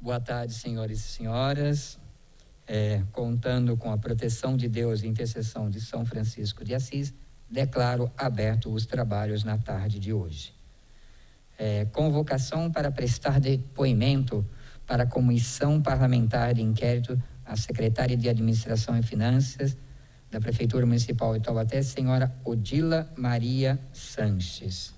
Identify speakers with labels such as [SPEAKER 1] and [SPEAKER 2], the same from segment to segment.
[SPEAKER 1] Boa tarde, senhores e senhoras. Contando com a proteção de Deus e intercessão de São Francisco de Assis, declaro aberto os trabalhos na tarde de hoje. Convocação para prestar depoimento para a Comissão Parlamentar de Inquérito à Secretária de Administração e Finanças da Prefeitura Municipal de Taubaté, senhora Odila Maria Sanches.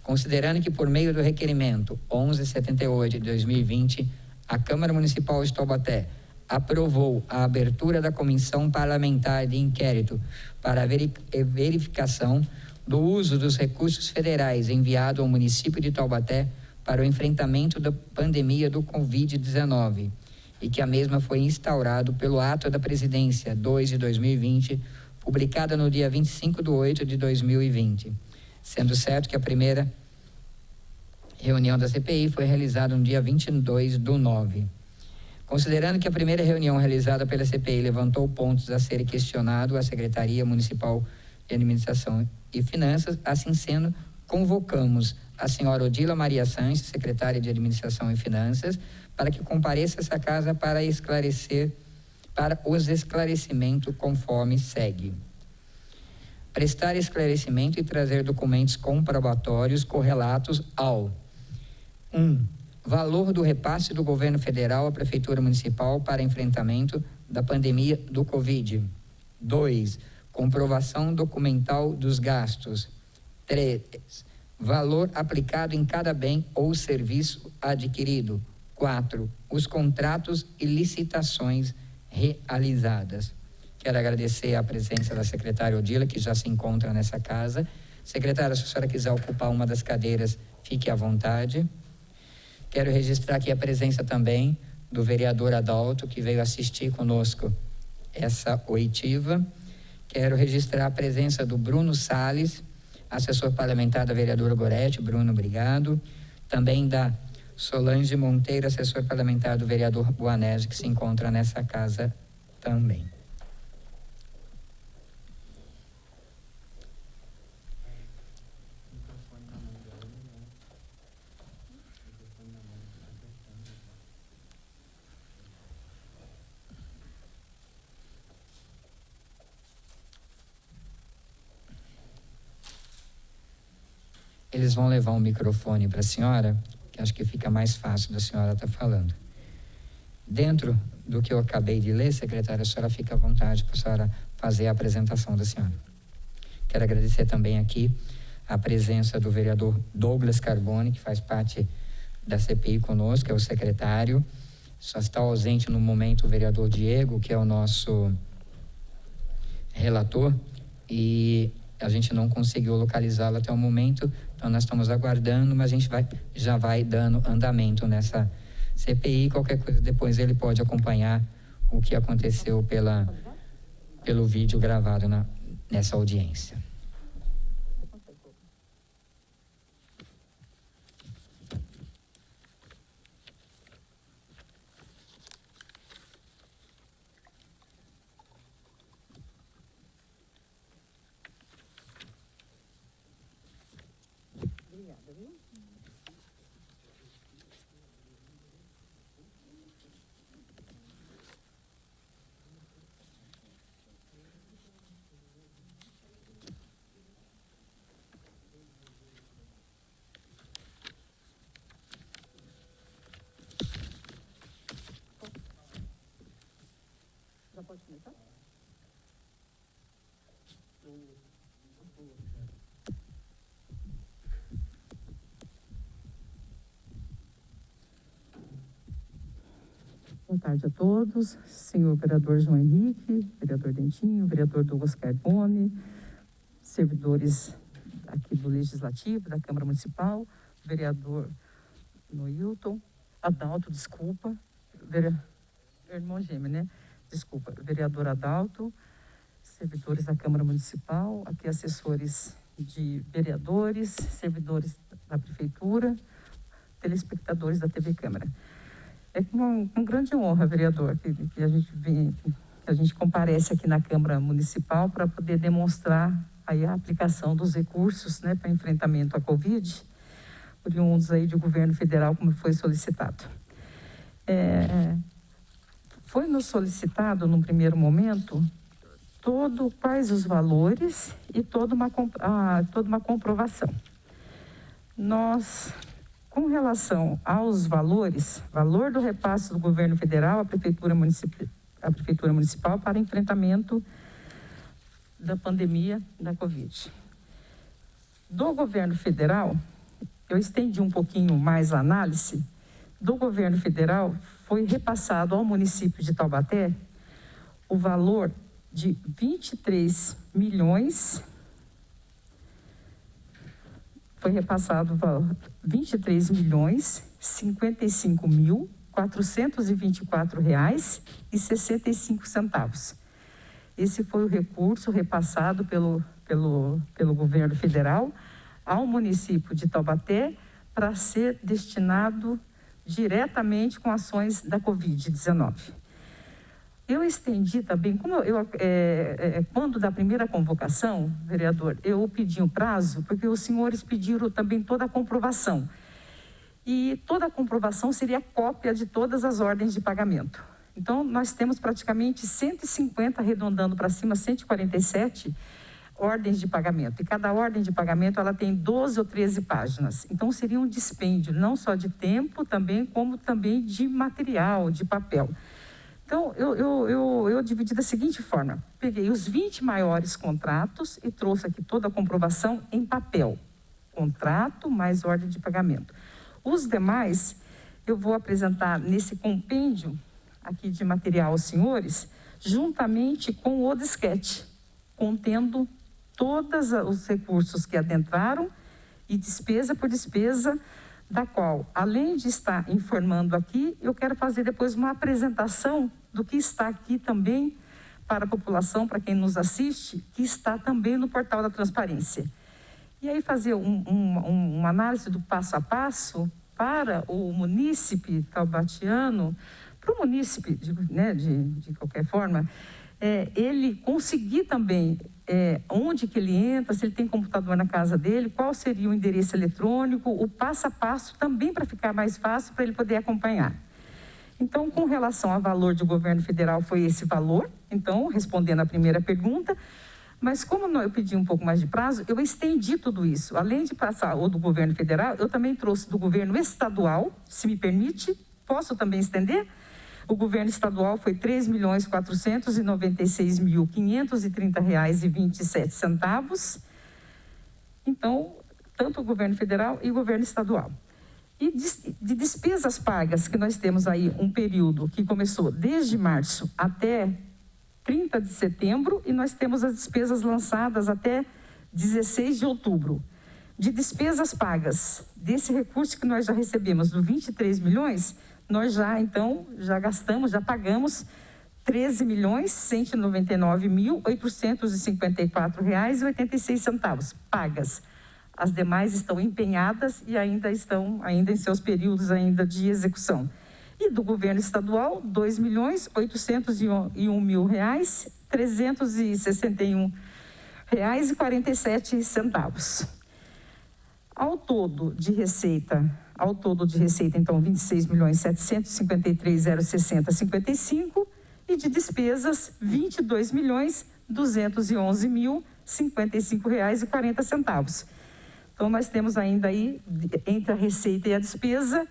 [SPEAKER 1] Considerando que, por meio do requerimento 1178 de 2020, a Câmara Municipal de Taubaté aprovou a abertura da Comissão Parlamentar de Inquérito para a verificação do uso dos recursos federais enviado ao município de Taubaté para o enfrentamento da pandemia do Covid-19 e que a mesma foi instaurado pelo ato da Presidência 2 de 2020, publicada no dia 25/8 de 2020, sendo certo que a primeira reunião da CPI foi realizada no dia 22/9. Considerando que a primeira reunião realizada pela CPI levantou pontos a serem questionados à Secretaria Municipal de Administração e Finanças, assim sendo, convocamos a senhora Odila Maria Sanches, secretária de Administração e Finanças, para que compareça a essa casa para os esclarecimentos conforme segue. Prestar esclarecimento e trazer documentos comprobatórios correlatos ao 1. Valor do repasse do governo federal à Prefeitura Municipal para enfrentamento da pandemia do Covid. 2. Comprovação documental dos gastos. 3. Valor aplicado em cada bem ou serviço adquirido. 4. Os contratos e licitações realizadas. Quero agradecer a presença da secretária Odila, que já se encontra nessa casa. Secretária, se a senhora quiser ocupar uma das cadeiras, fique à vontade. Quero registrar aqui a presença também do vereador Adalto, que veio assistir conosco essa oitiva. Quero registrar a presença do Bruno Salles, assessor parlamentar da vereadora Gorete. Bruno, obrigado. Também da Solange Monteiro, assessor parlamentar do vereador Boanese, que se encontra nessa casa também. Eles vão levar um microfone para a senhora, que acho que fica mais fácil da senhora estar falando. Dentro do que eu acabei de ler, secretária, a senhora fica à vontade para a senhora fazer a apresentação da senhora. Quero agradecer também aqui a presença do vereador Douglas Carbone, que faz parte da CPI conosco, é o secretário. Só está ausente no momento o vereador Diego, que é o nosso relator, e a gente não conseguiu localizá-lo até o momento, então nós estamos aguardando, mas a gente já vai dando andamento nessa CPI. Qualquer coisa depois ele pode acompanhar o que aconteceu pelo vídeo gravado nessa audiência.
[SPEAKER 2] Já pode começar? Boa tarde a todos, senhor vereador João Henrique, vereador Dentinho, vereador Douglas Carbone, servidores aqui do Legislativo, da Câmara Municipal, vereador Noilton, Adalto, desculpa, irmão gêmeo, né? Desculpa, vereador Adalto, servidores da Câmara Municipal, aqui assessores de vereadores, servidores da Prefeitura, telespectadores da TV Câmara. É com grande honra, vereador, que a gente comparece aqui na Câmara Municipal para poder demonstrar aí a aplicação dos recursos, né, para enfrentamento à Covid, oriundos aí de governo federal, como foi solicitado. Foi nos solicitado, num primeiro momento, quais os valores e toda uma comprovação. Nós, com relação aos valores, valor do repasse do governo federal à Prefeitura Municipal para enfrentamento da pandemia da Covid. Do governo federal, eu estendi um pouquinho mais a análise, do governo federal foi repassado ao município de Taubaté o valor de 23 milhões, foi repassado o valor 23 milhões 55 mil R$424,65. Esse foi o recurso repassado pelo governo federal ao município de Taubaté para ser destinado diretamente com ações da Covid-19. Eu estendi também, quando da primeira convocação, vereador, eu pedi um prazo, porque os senhores pediram também toda a comprovação. E toda a comprovação seria cópia de todas as ordens de pagamento. Então, nós temos praticamente 150, arredondando para cima, 147 ordens de pagamento. E cada ordem de pagamento, ela tem 12 ou 13 páginas. Então, seria um dispêndio, não só de tempo, como também de material, de papel. Então, eu dividi da seguinte forma. Peguei os 20 maiores contratos e trouxe aqui toda a comprovação em papel. Contrato mais ordem de pagamento. Os demais, eu vou apresentar nesse compêndio aqui de material aos senhores, juntamente com o disquete, contendo todos os recursos que adentraram e despesa por despesa, da qual, além de estar informando aqui, eu quero fazer depois uma apresentação do que está aqui também para a população, para quem nos assiste, que está também no portal da transparência. E aí fazer uma análise do passo a passo para o munícipe taubatiano, para o munícipe, de qualquer forma, ele conseguir também onde que ele entra, se ele tem computador na casa dele, qual seria o endereço eletrônico, o passo a passo também para ficar mais fácil para ele poder acompanhar. Então, com relação ao valor do governo federal, foi esse valor. Então, respondendo a primeira pergunta, mas como eu pedi um pouco mais de prazo, eu estendi tudo isso. Além de passar o do governo federal, eu também trouxe do governo estadual, se me permite, posso também estender? O governo estadual foi R$ 3.496.530,27. Então, tanto o governo federal e o governo estadual. E de despesas pagas, que nós temos aí um período que começou desde março até 30 de setembro, e nós temos as despesas lançadas até 16 de outubro. De despesas pagas, desse recurso que nós já recebemos, do 23 milhões, nós já pagamos R$ 13.199.854,86 pagas. As demais estão empenhadas e ainda estão em seus períodos ainda de execução. E do governo estadual, R$ 2.801.361,47. Ao todo de receita, então, R$ 26.753.060,55 e de despesas, R$ 22.211.055,40. Então, nós temos ainda aí, entre a receita e a despesa, R$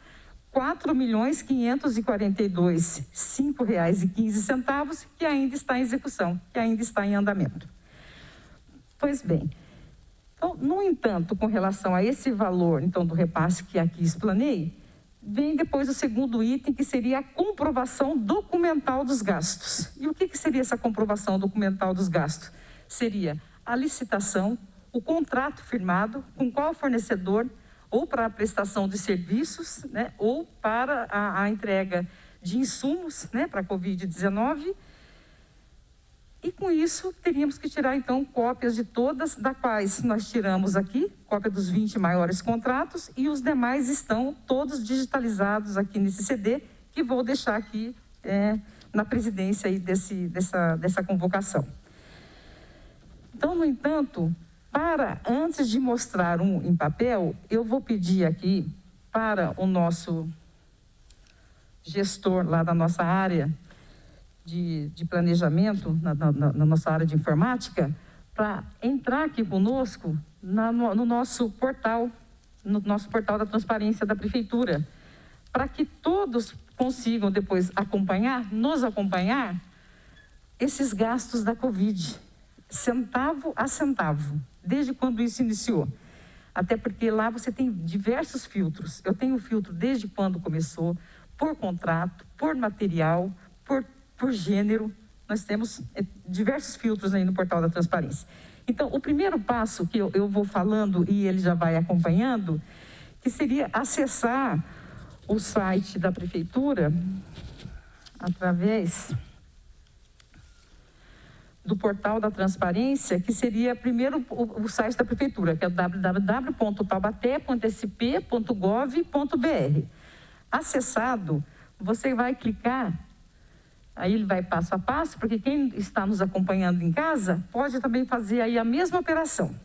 [SPEAKER 2] 4.542.05,15, que ainda está em execução, que ainda está em andamento. Pois bem, então, no entanto, com relação a esse valor, então, do repasse que aqui explanei, vem depois o segundo item, que seria a comprovação documental dos gastos. E o que seria essa comprovação documental dos gastos? Seria a licitação, o contrato firmado, com qual fornecedor, ou para a prestação de serviços, ou para a entrega de insumos, para a Covid-19. E com isso, teríamos que tirar, então, cópias de todas, das quais nós tiramos aqui, cópia dos 20 maiores contratos, e os demais estão todos digitalizados aqui nesse CD, que vou deixar aqui na presidência aí dessa convocação. Então, no entanto, Antes de mostrar em papel, eu vou pedir aqui para o nosso gestor lá da nossa área de planejamento, na nossa área de informática, para entrar aqui conosco no nosso portal da transparência da Prefeitura, para que todos consigam depois nos acompanhar esses gastos da Covid, centavo a centavo, desde quando isso iniciou. Até porque lá você tem diversos filtros. Eu tenho filtro desde quando começou, por contrato, por material, por gênero. Nós temos diversos filtros aí no portal da transparência. Então, o primeiro passo que eu vou falando e ele já vai acompanhando, que seria acessar o site da Prefeitura através do portal da transparência, que seria primeiro o site da Prefeitura, que é www.taubaté.sp.gov.br. Acessado, você vai clicar, aí ele vai passo a passo, porque quem está nos acompanhando em casa pode também fazer aí a mesma operação.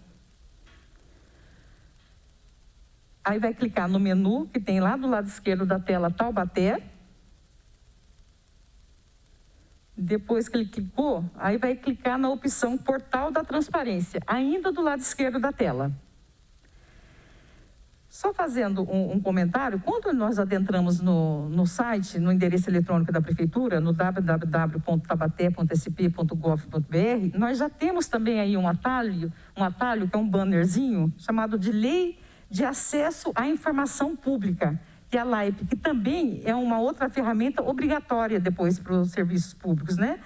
[SPEAKER 2] Aí vai clicar no menu que tem lá do lado esquerdo da tela Taubaté. Depois que ele clicou, aí vai clicar na opção Portal da Transparência, ainda do lado esquerdo da tela. Só fazendo um comentário, quando nós adentramos no site, no endereço eletrônico da Prefeitura, no www.taubaté.sp.gov.br, nós já temos também aí um atalho que é um bannerzinho, chamado de Lei de Acesso à Informação Pública, que é a LAIP, que também é uma outra ferramenta obrigatória depois para os serviços públicos, né?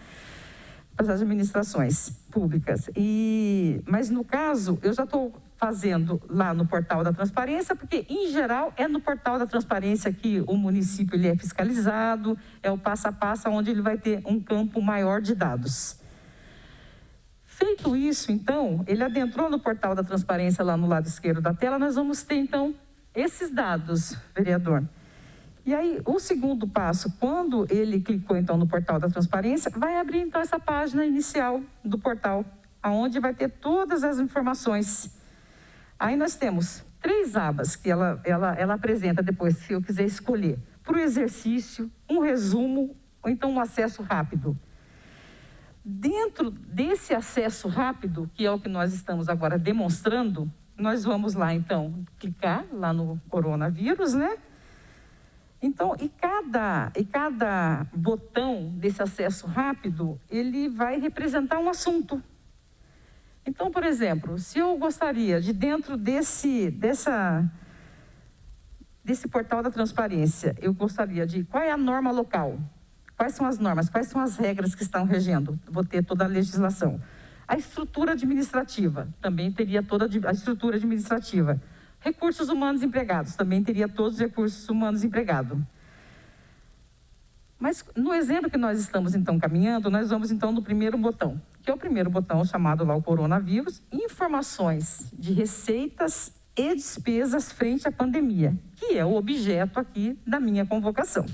[SPEAKER 2] Para as administrações públicas. Mas no caso, eu já estou fazendo lá no portal da transparência, porque em geral é no portal da transparência que o município ele é fiscalizado, é o passo a passo onde ele vai ter um campo maior de dados. Feito isso, então, ele adentrou no portal da transparência lá no lado esquerdo da tela, nós vamos ter então esses dados, vereador. E aí, o segundo passo, quando ele clicou então no portal da transparência, vai abrir então essa página inicial do portal, onde vai ter todas as informações. Aí nós temos 3 abas que ela apresenta depois, se eu quiser escolher. Para o exercício, um resumo, ou então um acesso rápido. Dentro desse acesso rápido, que é o que nós estamos agora demonstrando, nós vamos lá, então, clicar lá no coronavírus, né? Então, e cada botão desse acesso rápido, ele vai representar um assunto. Então, por exemplo, se eu gostaria de dentro desse portal da transparência, eu gostaria de qual é a norma local? Quais são as normas? Quais são as regras que estão regendo? Vou ter toda a legislação. A estrutura administrativa, também teria toda a estrutura administrativa. Recursos humanos empregados, também teria todos os recursos humanos empregados. Mas no exemplo que nós estamos então caminhando, nós vamos então no primeiro botão, que é o primeiro botão chamado lá o coronavírus, informações de receitas e despesas frente à pandemia, que é o objeto aqui da minha convocação.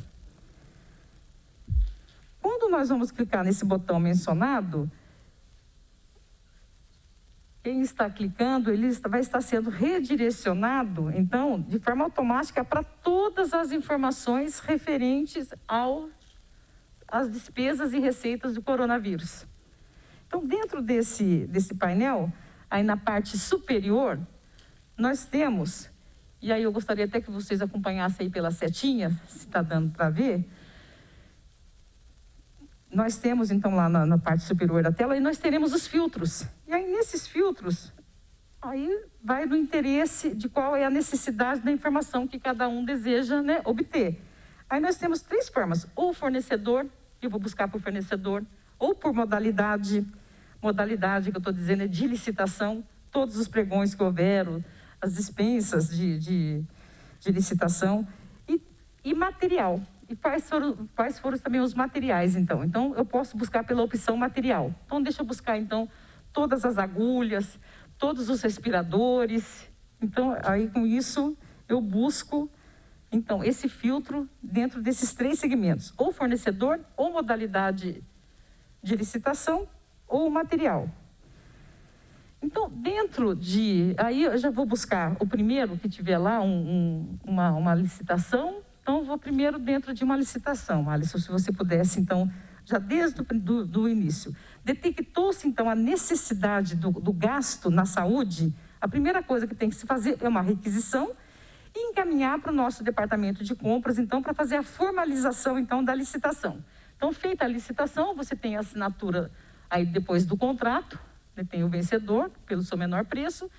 [SPEAKER 2] Quando nós vamos clicar nesse botão mencionado, quem está clicando, ele vai estar sendo redirecionado, então, de forma automática para todas as informações referentes às despesas e receitas do coronavírus. Então, dentro desse painel, aí na parte superior, nós temos, e aí eu gostaria até que vocês acompanhassem aí pela setinha, se está dando para ver. Nós temos, então, lá na parte superior da tela, e nós teremos os filtros. E aí, nesses filtros, aí vai do interesse de qual é a necessidade da informação que cada um deseja, né, obter. Aí nós temos 3 formas, ou fornecedor, eu vou buscar por fornecedor, ou por modalidade que eu estou dizendo é de licitação, todos os pregões que houveram, as dispensas de licitação, e material. E quais foram também os materiais, então? Então, eu posso buscar pela opção material. Então, deixa eu buscar, então, todas as agulhas, todos os respiradores. Então, aí com isso, eu busco, então, esse filtro dentro desses 3 segmentos. Ou fornecedor, ou modalidade de licitação, ou material. Então, aí eu já vou buscar o primeiro que tiver lá, uma licitação. Então, vou primeiro dentro de uma licitação, Alisson, se você pudesse, então, já desde do início. Detectou-se, então, a necessidade do gasto na saúde. A primeira coisa que tem que se fazer é uma requisição e encaminhar para o nosso departamento de compras, então, para fazer a formalização, então, da licitação. Então, feita a licitação, você tem a assinatura aí depois do contrato, tem o vencedor pelo seu menor preço,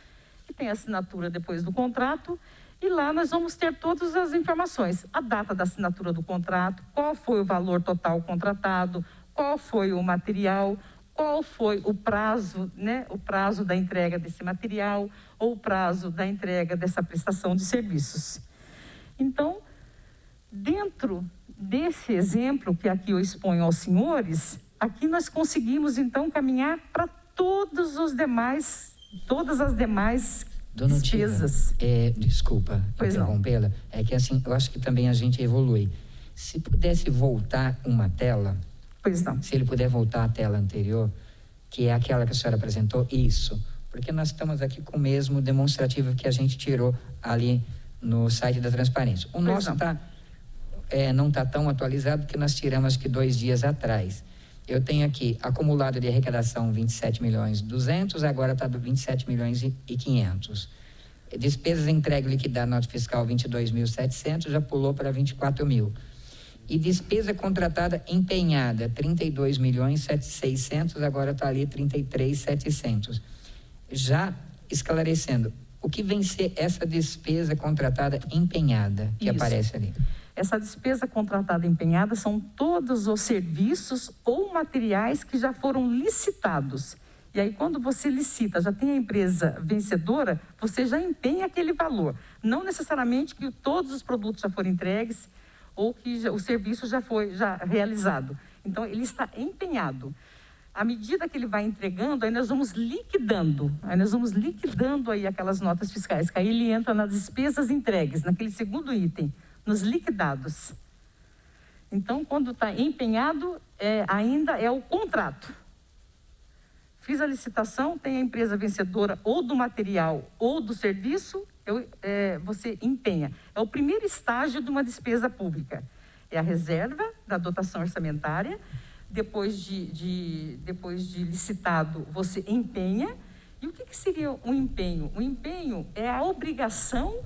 [SPEAKER 2] e tem a assinatura depois do contrato, e lá nós vamos ter todas as informações, a data da assinatura do contrato, qual foi o valor total contratado, qual foi o material, qual foi o prazo, né, o prazo da entrega desse material, ou o prazo da entrega dessa prestação de serviços. Então, dentro desse exemplo que aqui eu exponho aos senhores, aqui nós conseguimos então caminhar para todas as demais
[SPEAKER 1] Dona
[SPEAKER 2] despesas.
[SPEAKER 1] Desculpa
[SPEAKER 2] Pois
[SPEAKER 1] interrompê-la, é que assim, eu acho que também a gente evolui. Se pudesse voltar uma tela,
[SPEAKER 2] Pois não.
[SPEAKER 1] se ele puder voltar à tela anterior, que é aquela que a senhora apresentou, isso, porque nós estamos aqui com o mesmo demonstrativo que a gente tirou ali no site da transparência. O nosso não está tão atualizado, porque nós tiramos acho que 2 dias atrás. Eu tenho aqui acumulado de arrecadação 27.200.000, agora está do 27.500.000. Despesas entregue liquidada nota fiscal 22.700, já pulou para 24.000. E despesa contratada empenhada 32.600.000, agora está ali 33.700. Já esclarecendo, o que vem ser essa despesa contratada empenhada que aparece ali?
[SPEAKER 2] Essa despesa contratada empenhada são todos os serviços ou materiais que já foram licitados. E aí, quando você licita, já tem a empresa vencedora, você já empenha aquele valor. Não necessariamente que todos os produtos já foram entregues ou que o serviço já foi realizado. Então, ele está empenhado. À medida que ele vai entregando, aí nós vamos liquidando. Aí aquelas notas fiscais, que aí ele entra nas despesas entregues, naquele segundo item, nos liquidados. Então, quando está empenhado, ainda é o contrato. Fiz a licitação, tem a empresa vencedora ou do material ou do serviço, você empenha. É o primeiro estágio de uma despesa pública. É a reserva da dotação orçamentária. Depois de licitado, você empenha. E o que seria um empenho? O empenho é a obrigação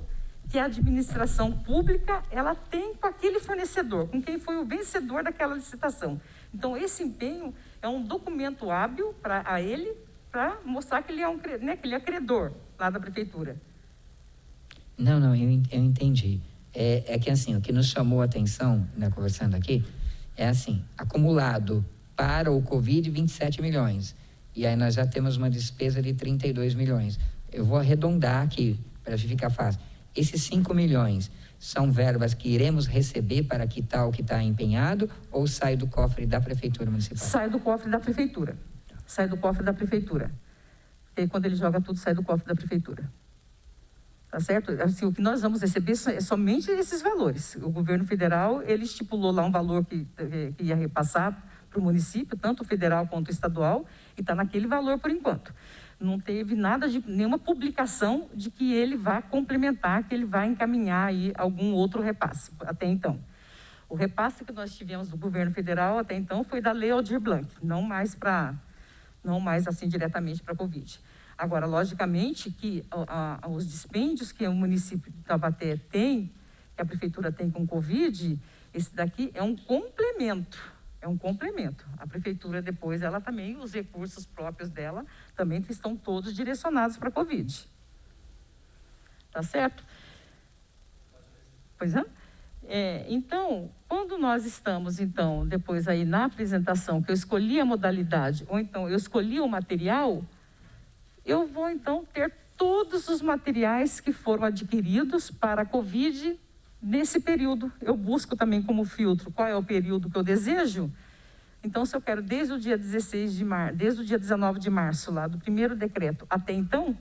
[SPEAKER 2] que a administração pública ela tem com aquele fornecedor, com quem foi o vencedor daquela licitação. Então, esse empenho é um documento hábil para ele, para mostrar que ele é que ele é credor lá da prefeitura.
[SPEAKER 1] Não, eu entendi. É que assim, o que nos chamou a atenção, né, conversando aqui, é assim, acumulado para o Covid 27 milhões. E aí nós já temos uma despesa de 32 milhões. Eu vou arredondar aqui, para ficar fácil. Esses 5 milhões são verbas que iremos receber para quitar o que está empenhado ou sai do cofre da Prefeitura Municipal?
[SPEAKER 2] Sai do cofre da Prefeitura. Sai do cofre da Prefeitura. E quando ele joga tudo, sai do cofre da Prefeitura. Tá certo? Assim, o que nós vamos receber é somente esses valores. O governo federal, ele estipulou lá um valor que ia repassar para o município, tanto o federal quanto o estadual, e está naquele valor por enquanto. Não teve nenhuma publicação de que ele vai complementar, que ele vai encaminhar aí algum outro repasse até então. O repasse que nós tivemos do governo federal até então foi da Lei Aldir Blanc, não mais assim diretamente para a Covid. Agora, logicamente que os dispêndios que o município de Taubaté tem, que a prefeitura tem com Covid, esse daqui é um complemento. A prefeitura depois, ela também, os recursos próprios dela, também estão todos direcionados para a Covid. Tá certo? Pois é. Então, quando nós estamos, então, depois aí na apresentação, que eu escolhi a modalidade, ou então eu escolhi o material, eu vou, então, ter todos os materiais que foram adquiridos para a Covid nesse período. Eu busco também como filtro qual é o período que eu desejo. Então, se eu quero desde o dia 19 de março, lá do primeiro decreto, até então,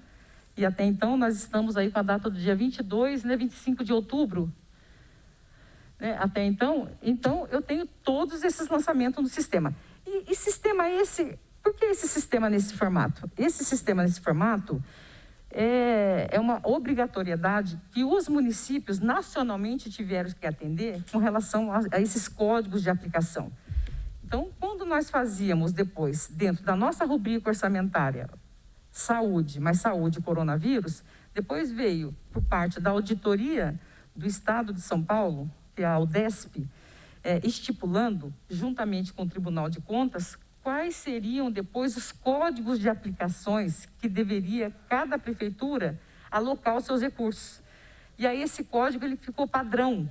[SPEAKER 2] e até então nós estamos aí com a data do dia 22, 25 de outubro, né? Até então eu tenho todos esses lançamentos no sistema. E sistema esse, Por que esse sistema nesse formato? Esse sistema nesse formato é uma obrigatoriedade que os municípios nacionalmente tiveram que atender com relação a esses códigos de aplicação. Então, quando nós fazíamos depois, dentro da nossa rubrica orçamentária, saúde, mas saúde e coronavírus, depois veio, por parte da auditoria do Estado de São Paulo, que é a Udesp, estipulando, juntamente com o Tribunal de Contas, quais seriam depois os códigos de aplicações que deveria cada prefeitura alocar os seus recursos. E aí esse código ele ficou padrão.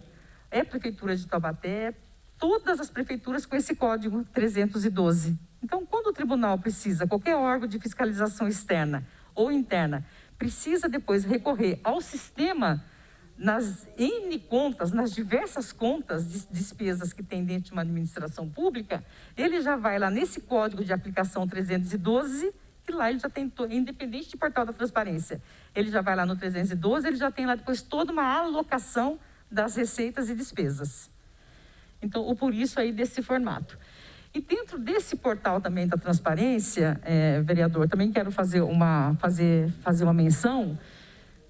[SPEAKER 2] É a Prefeitura de Taubaté, todas as prefeituras com esse código 312. Então, quando o tribunal precisa, qualquer órgão de fiscalização externa ou interna, precisa depois recorrer ao sistema nas N contas, nas diversas contas de despesas que tem dentro de uma administração pública, ele já vai lá nesse código de aplicação 312, que lá ele já tem, independente de portal da transparência, ele já vai lá no 312, ele já tem lá depois toda uma alocação das receitas e despesas. Então, por isso aí desse formato. E dentro desse portal também da transparência, vereador, também quero fazer uma menção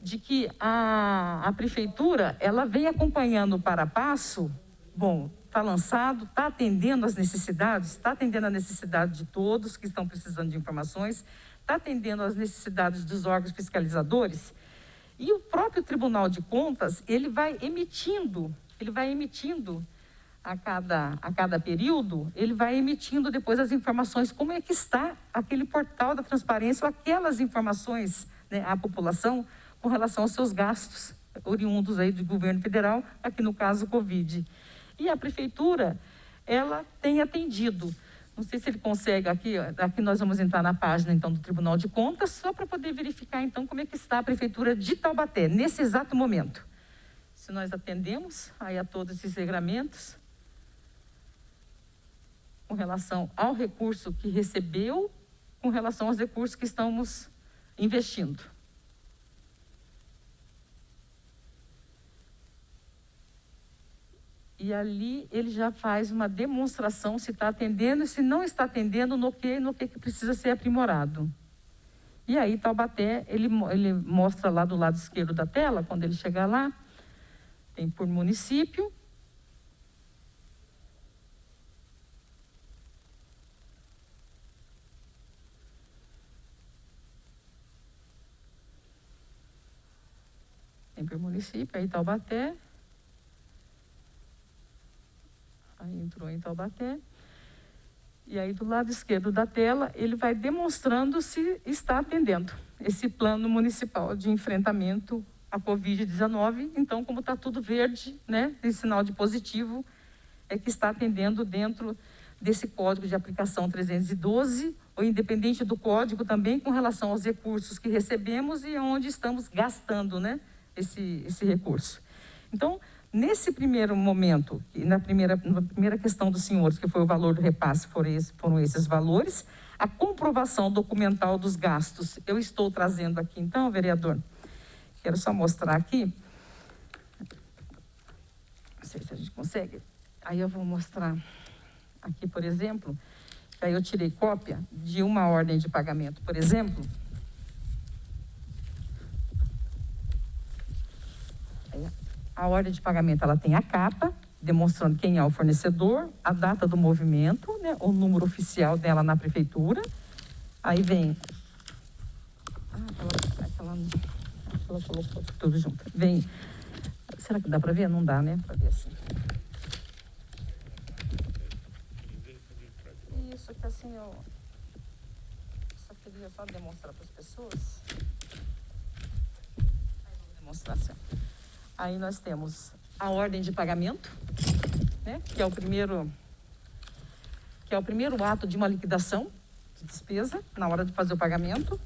[SPEAKER 2] de que a prefeitura, ela vem acompanhando o passo a passo, está lançado, está atendendo as necessidades, está atendendo a necessidade de todos que estão precisando de informações, está atendendo as necessidades dos órgãos fiscalizadores, e o próprio Tribunal de Contas, ele vai emitindo a cada período, ele vai emitindo depois as informações, como é que está aquele portal da transparência, ou aquelas informações, né, à população, com relação aos seus gastos oriundos aí do governo federal, aqui no caso Covid. E a prefeitura, ela tem atendido. Não sei se ele consegue aqui nós vamos entrar na página então do Tribunal de Contas, só para poder verificar então como é que está a prefeitura de Taubaté, nesse exato momento. Se nós atendemos aí a todos esses regramentos, com relação ao recurso que recebeu, com relação aos recursos que estamos investindo. E ali ele já faz uma demonstração se está atendendo e se não está atendendo, no que precisa ser aprimorado. E aí Taubaté, ele mostra lá do lado esquerdo da tela, quando ele chegar lá, tem por município. Tem por município, aí Taubaté. Aí entrou em Taubaté. E aí do lado esquerdo da tela, ele vai demonstrando se está atendendo esse plano municipal de enfrentamento à Covid-19. Então, como está tudo verde, né, em sinal de positivo, é que está atendendo dentro desse código de aplicação 312, ou independente do código também, com relação aos recursos que recebemos e onde estamos gastando, né, esse recurso. Então, nesse primeiro momento, na primeira questão dos senhores, que foi o valor do repasse, foram esses valores, a comprovação documental dos gastos, eu estou trazendo aqui então, vereador, quero só mostrar aqui, não sei se a gente consegue, aí eu vou mostrar aqui, por exemplo, que aí eu tirei cópia de uma ordem de pagamento, por exemplo, a ordem de pagamento, ela tem a capa, demonstrando quem é o fornecedor, a data do movimento, né, o número oficial dela na prefeitura. Aí vem... ela colocou tudo junto. Vem... Será que dá para ver? Não dá, né? Para ver assim. Isso que assim, eu só queria demonstrar para as pessoas. Aí vou demonstrar assim. Aí nós temos a ordem de pagamento, né, que é o primeiro ato de uma liquidação de despesa na hora de fazer o pagamento.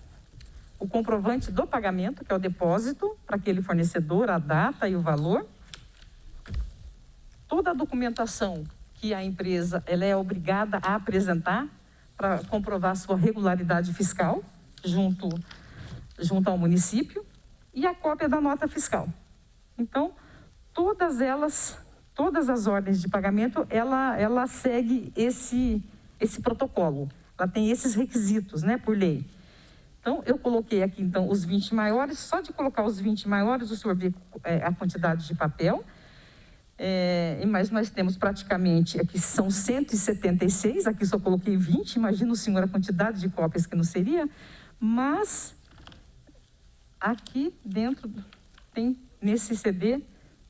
[SPEAKER 2] O comprovante do pagamento, que é o depósito para aquele fornecedor, a data e o valor. Toda a documentação que a empresa ela é obrigada a apresentar para comprovar sua regularidade fiscal junto ao município, e a cópia da nota fiscal. Então, todas as ordens de pagamento, ela segue esse protocolo. ela tem esses requisitos, né, por lei. Então, eu coloquei aqui, então, os 20 maiores. Só de colocar os 20 maiores, o senhor vê a quantidade de papel. Mas nós temos praticamente, aqui são 176, aqui só coloquei 20, imagina o senhor a quantidade de cópias que não seria. Mas, aqui dentro, tem, nesse CD,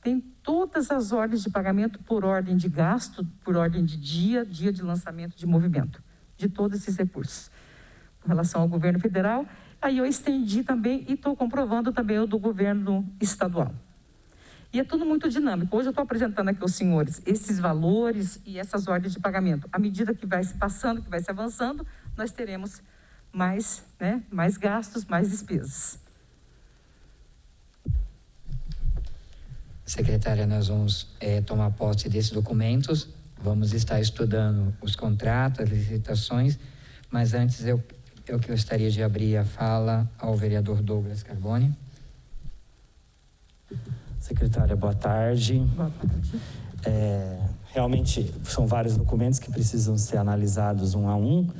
[SPEAKER 2] tem todas as ordens de pagamento por ordem de gasto, por ordem de dia de lançamento de movimento, de todos esses recursos. Com relação ao governo federal, aí eu estendi também e estou comprovando também o do governo estadual. E é tudo muito dinâmico. Hoje eu estou apresentando aqui aos senhores esses valores e essas ordens de pagamento. À medida que vai se passando, que vai se avançando, nós teremos mais, né, mais gastos, mais despesas.
[SPEAKER 1] Secretária, nós vamos tomar posse desses documentos, vamos estar estudando os contratos, as licitações, mas antes eu gostaria de abrir a fala ao vereador Douglas Carbone.
[SPEAKER 3] Secretária, boa tarde.
[SPEAKER 2] Boa tarde.
[SPEAKER 3] Realmente são vários documentos que precisam ser analisados um a um,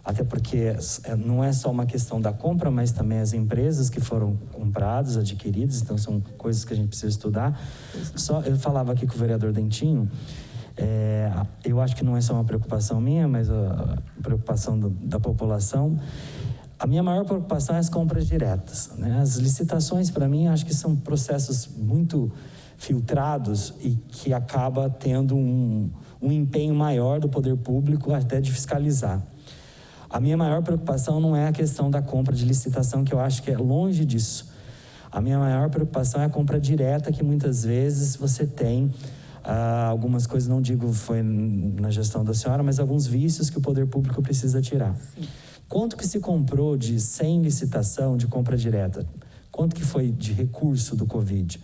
[SPEAKER 3] até porque não é só uma questão da compra, mas também as empresas que foram compradas, adquiridas, então são coisas que a gente precisa estudar. Só eu falava aqui com o vereador Dentinho, eu acho que não é só uma preocupação minha, mas a preocupação da população. A minha maior preocupação é as compras diretas, né? As licitações, para mim, acho que são processos muito filtrados e que acaba tendo um empenho maior do poder público até de fiscalizar. A minha maior preocupação não é a questão da compra de licitação, que eu acho que é longe disso. A minha maior preocupação é a compra direta, que muitas vezes você tem algumas coisas, não digo foi na gestão da senhora, mas alguns vícios que o poder público precisa tirar. Sim. Quanto que se comprou sem licitação de compra direta? Quanto que foi de recurso do Covid?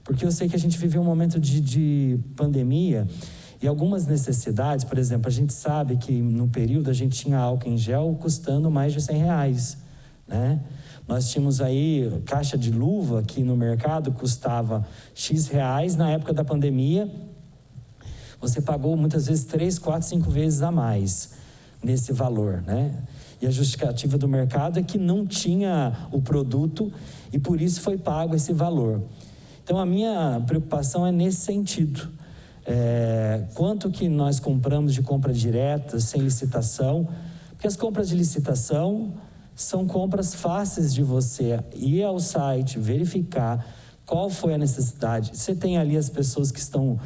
[SPEAKER 3] Porque eu sei que a gente viveu um momento de pandemia e algumas necessidades, por exemplo, a gente sabe que no período a gente tinha álcool em gel custando mais de R$100, né? Nós tínhamos aí caixa de luva que no mercado custava X reais, na época da pandemia você pagou muitas vezes 3, 4, 5 vezes a mais nesse valor, né? E a justificativa do mercado é que não tinha o produto e por isso foi pago esse valor. Então a minha preocupação é nesse sentido. Quanto que nós compramos de compra direta, sem licitação, porque as compras de licitação são compras fáceis de você ir ao site, verificar qual foi a necessidade. Você tem ali as pessoas que estão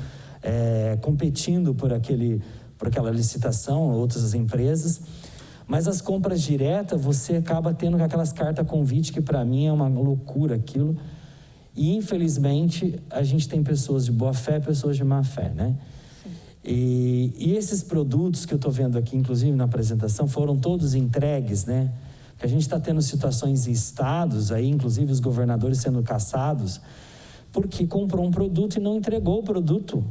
[SPEAKER 3] competindo por aquela licitação, outras empresas, mas as compras diretas você acaba tendo aquelas cartas convite, que para mim é uma loucura aquilo. E, infelizmente, a gente tem pessoas de boa fé e pessoas de má fé, né? E esses produtos que eu estou vendo aqui, inclusive na apresentação, foram todos entregues, né? Que a gente está tendo situações em estados, aí, inclusive os governadores sendo caçados, porque comprou um produto e não entregou o produto.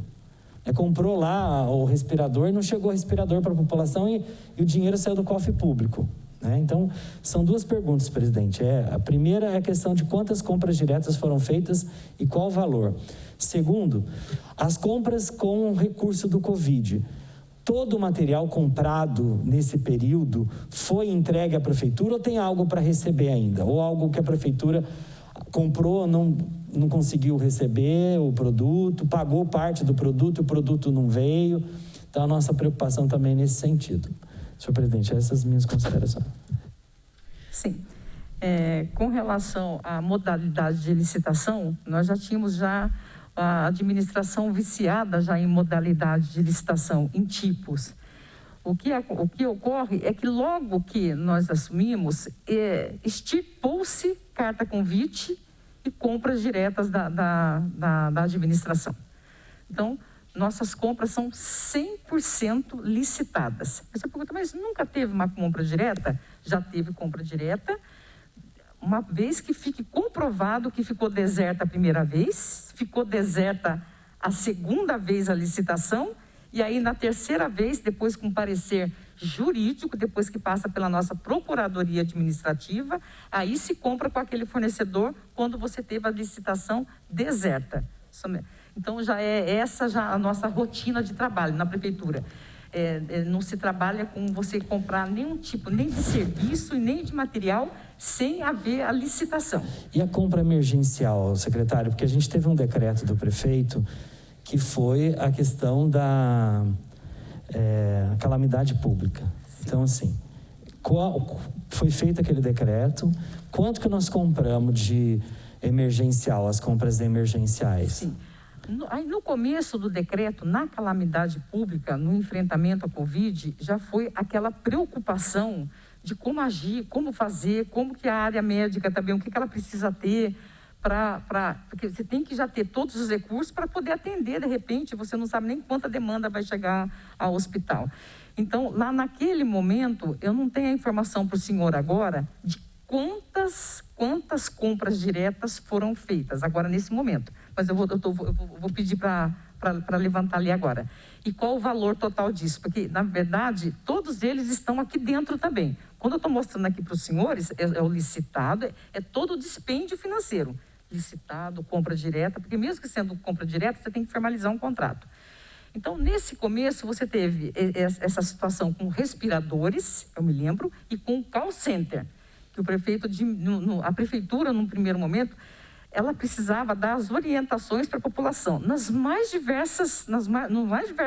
[SPEAKER 3] Comprou lá o respirador e não chegou o respirador para a população e o dinheiro saiu do cofre público. Então, são duas perguntas, presidente. A primeira é a questão de quantas compras diretas foram feitas e qual o valor. Segundo, as compras com recurso do Covid. Todo o material comprado nesse período foi entregue à prefeitura ou tem algo para receber ainda? Ou algo que a prefeitura comprou, não conseguiu receber o produto, pagou parte do produto e o produto não veio? Então, a nossa preocupação também é nesse sentido. Senhor presidente, essas minhas considerações.
[SPEAKER 2] Sim. Com relação à modalidade de licitação, nós já tínhamos a administração viciada já em modalidade de licitação, em tipos. O que ocorre é que logo que nós assumimos, estipou-se carta convite e compras diretas da administração. Então, nossas compras são 100% licitadas. Você pergunta, mas nunca teve uma compra direta? Já teve compra direta, uma vez que fique comprovado que ficou deserta a primeira vez, ficou deserta a segunda vez a licitação, e aí na terceira vez, depois com parecer jurídico, depois que passa pela nossa procuradoria administrativa, aí se compra com aquele fornecedor quando você teve a licitação deserta. Então, já é essa a nossa rotina de trabalho na prefeitura. não se trabalha com você comprar nenhum tipo, nem de serviço e nem de material, sem haver a licitação.
[SPEAKER 3] E a compra emergencial, secretário? Porque a gente teve um decreto do prefeito que foi a questão da calamidade pública. Então, assim, foi feito aquele decreto, quanto que nós compramos de emergencial, as compras emergenciais?
[SPEAKER 2] Sim. Aí no começo do decreto, na calamidade pública, no enfrentamento à Covid, já foi aquela preocupação de como agir, como fazer, como que a área médica também, o que ela precisa ter, porque você tem que já ter todos os recursos para poder atender, de repente, você não sabe nem quanta demanda vai chegar ao hospital. Então, lá naquele momento, eu não tenho a informação para o senhor agora de quantas compras diretas foram feitas agora nesse momento. Mas eu vou pedir para levantar ali agora. E qual o valor total disso? Porque, na verdade, todos eles estão aqui dentro também. Quando eu estou mostrando aqui para os senhores, é o licitado, é todo o dispêndio financeiro. Licitado, compra direta, porque mesmo que sendo compra direta, você tem que formalizar um contrato. Então, nesse começo, você teve essa situação com respiradores, eu me lembro, e com o call center, que o prefeito, a prefeitura, num primeiro momento, ela precisava dar as orientações para a população, nos mais diversos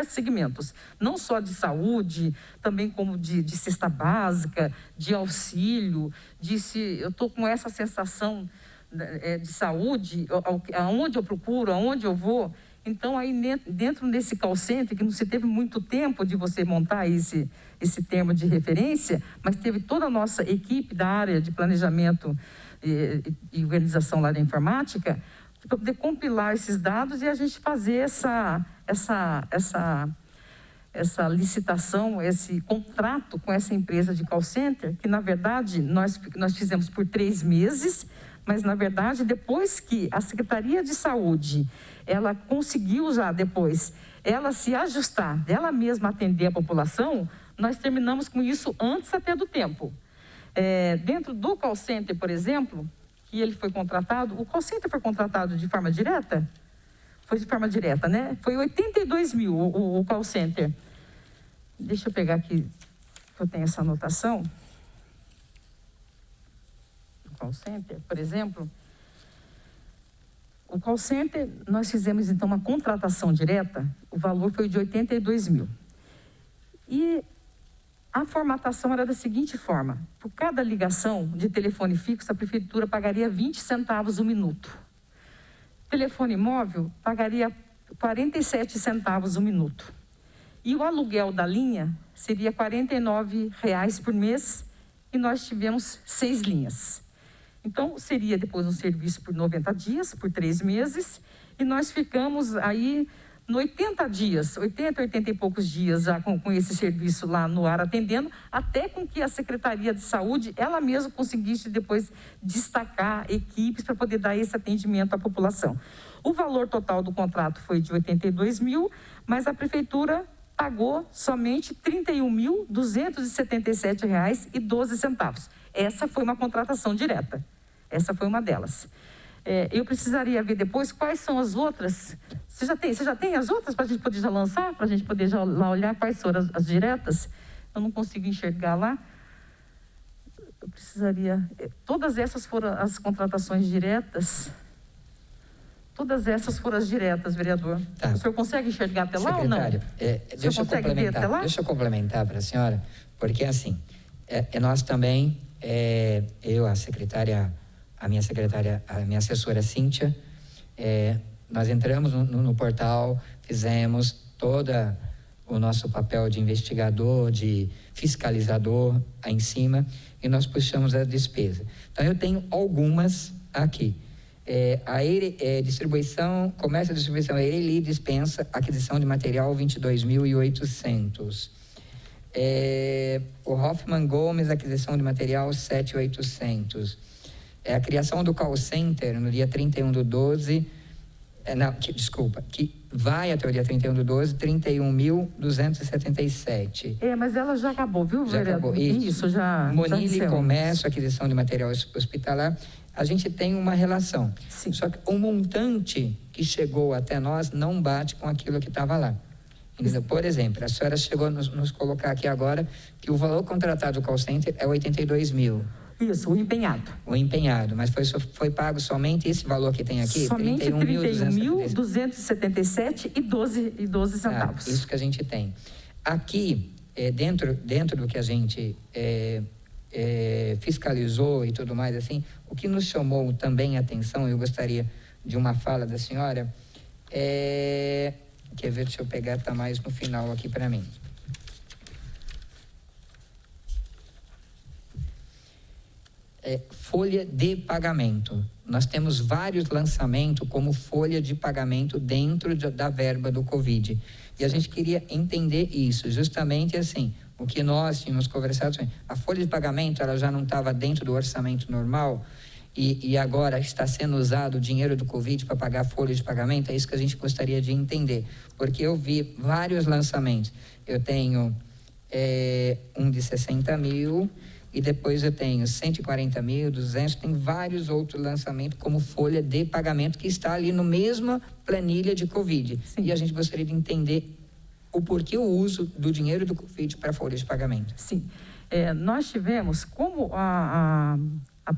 [SPEAKER 2] segmentos, não só de saúde, também como de cesta básica, de auxílio, de se eu estou com essa sensação de saúde, aonde eu procuro, aonde eu vou. Então, aí dentro desse call center, que não se teve muito tempo de você montar esse termo de referência, mas teve toda a nossa equipe da área de planejamento e organização lá da informática, para poder compilar esses dados e a gente fazer essa licitação, esse contrato com essa empresa de call center, que na verdade nós fizemos por 3 meses, mas na verdade depois que a Secretaria de Saúde, ela conseguiu já depois, ela se ajustar, ela mesma atender a população, nós terminamos com isso antes até do tempo. Dentro do call center, por exemplo, que ele foi contratado, o call center foi contratado de forma direta? Foi de forma direta, né? Foi 82 mil o call center. Deixa eu pegar aqui, que eu tenho essa anotação. O call center, por exemplo, o call center, nós fizemos então uma contratação direta, o valor foi de 82 mil. E a formatação era da seguinte forma: por cada ligação de telefone fixo, a prefeitura pagaria 20 centavos o minuto. Telefone móvel pagaria 47 centavos o minuto. E o aluguel da linha seria R$ 49,00 por mês, e nós tivemos 6 linhas. Então, seria depois um serviço por 90 dias, por 3 meses, e nós ficamos aí no 80 dias, 80 e poucos dias já com esse serviço lá no ar atendendo, até com que a Secretaria de Saúde, ela mesma conseguisse depois destacar equipes para poder dar esse atendimento à população. O valor total do contrato foi de 82 mil, mas a Prefeitura pagou somente R$ 31.277,12. Essa foi uma contratação direta, essa foi uma delas. Eu precisaria ver depois quais são as outras. Você já tem as outras para a gente poder já lançar? Para a gente poder já lá olhar quais foram as diretas? Eu não consigo enxergar lá. Eu precisaria... Todas essas foram as contratações diretas. Todas essas foram as diretas, vereador. Tá. O senhor consegue enxergar até lá ou não?
[SPEAKER 1] Deixa eu complementar para a senhora, porque assim, nós também, eu, a minha secretária, a minha assessora Cíntia, nós entramos no portal, fizemos todo o nosso papel de investigador, de fiscalizador aí em cima, e nós puxamos a despesa. Então, eu tenho algumas aqui. Distribuição, comércio e distribuição, a Ereli dispensa, aquisição de material 22.800. O Hoffman Gomes, aquisição de material 7.800. A criação do call center no dia 31/12, que vai até o dia 31/12, 31.277.
[SPEAKER 2] Mas ela já acabou, viu,
[SPEAKER 1] vereador? Já acabou.
[SPEAKER 2] Isso, já.
[SPEAKER 1] Monile, comércio, aquisição de material hospitalar. A gente tem uma relação. Sim. Só que o montante que chegou até nós não bate com aquilo que estava lá. Entendeu? Por exemplo, a senhora chegou a nos colocar aqui agora que o valor contratado do call center é 82 mil.
[SPEAKER 2] Isso, o empenhado.
[SPEAKER 1] O empenhado, mas foi pago somente esse valor que tem aqui?
[SPEAKER 2] Somente 31.277,12 centavos.
[SPEAKER 1] Isso que a gente tem. Aqui, dentro do que a gente fiscalizou e tudo mais, assim, o que nos chamou também a atenção, eu gostaria de uma fala da senhora, quer ver, deixa eu pegar, está mais no final aqui para mim. Folha de pagamento. Nós temos vários lançamentos como folha de pagamento dentro da verba do Covid. E a gente queria entender isso, justamente assim, o que nós tínhamos conversado, a folha de pagamento ela já não estava dentro do orçamento normal e agora está sendo usado o dinheiro do Covid para pagar a folha de pagamento, é isso que a gente gostaria de entender, porque eu vi vários lançamentos. Eu tenho um de 60 mil e depois eu tenho 140 mil, 200, tem vários outros lançamentos como folha de pagamento que está ali no mesma planilha de Covid. Sim. E a gente gostaria de entender o porquê o uso do dinheiro do Covid para folha de pagamento.
[SPEAKER 2] Sim. Nós tivemos, como a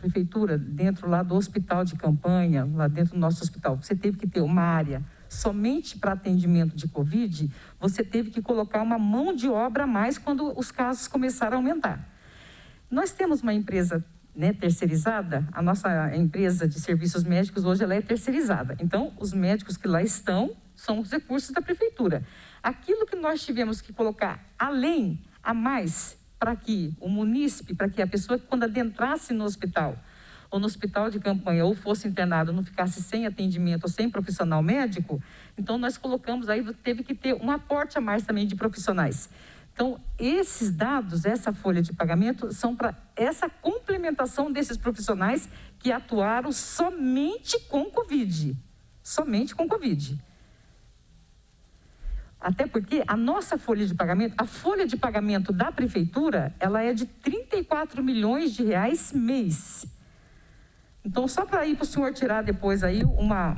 [SPEAKER 2] prefeitura, dentro lá do hospital de campanha, lá dentro do nosso hospital, você teve que ter uma área somente para atendimento de Covid, você teve que colocar uma mão de obra a mais quando os casos começaram a aumentar. Nós temos uma empresa, né, terceirizada, a nossa empresa de serviços médicos hoje ela é terceirizada. Então, os médicos que lá estão são os recursos da prefeitura. Aquilo que nós tivemos que colocar além, a mais, para que o munícipe, para que a pessoa quando adentrasse no hospital, ou no hospital de campanha, ou fosse internado, não ficasse sem atendimento ou sem profissional médico, então nós colocamos aí, teve que ter um aporte a mais também de profissionais. Então, esses dados, essa folha de pagamento, são para essa complementação desses profissionais que atuaram somente com Covid. Somente com Covid. Até porque a nossa folha de pagamento, a folha de pagamento da prefeitura, ela é de 34 milhões de reais mês. Então, só para ir para o senhor tirar depois aí uma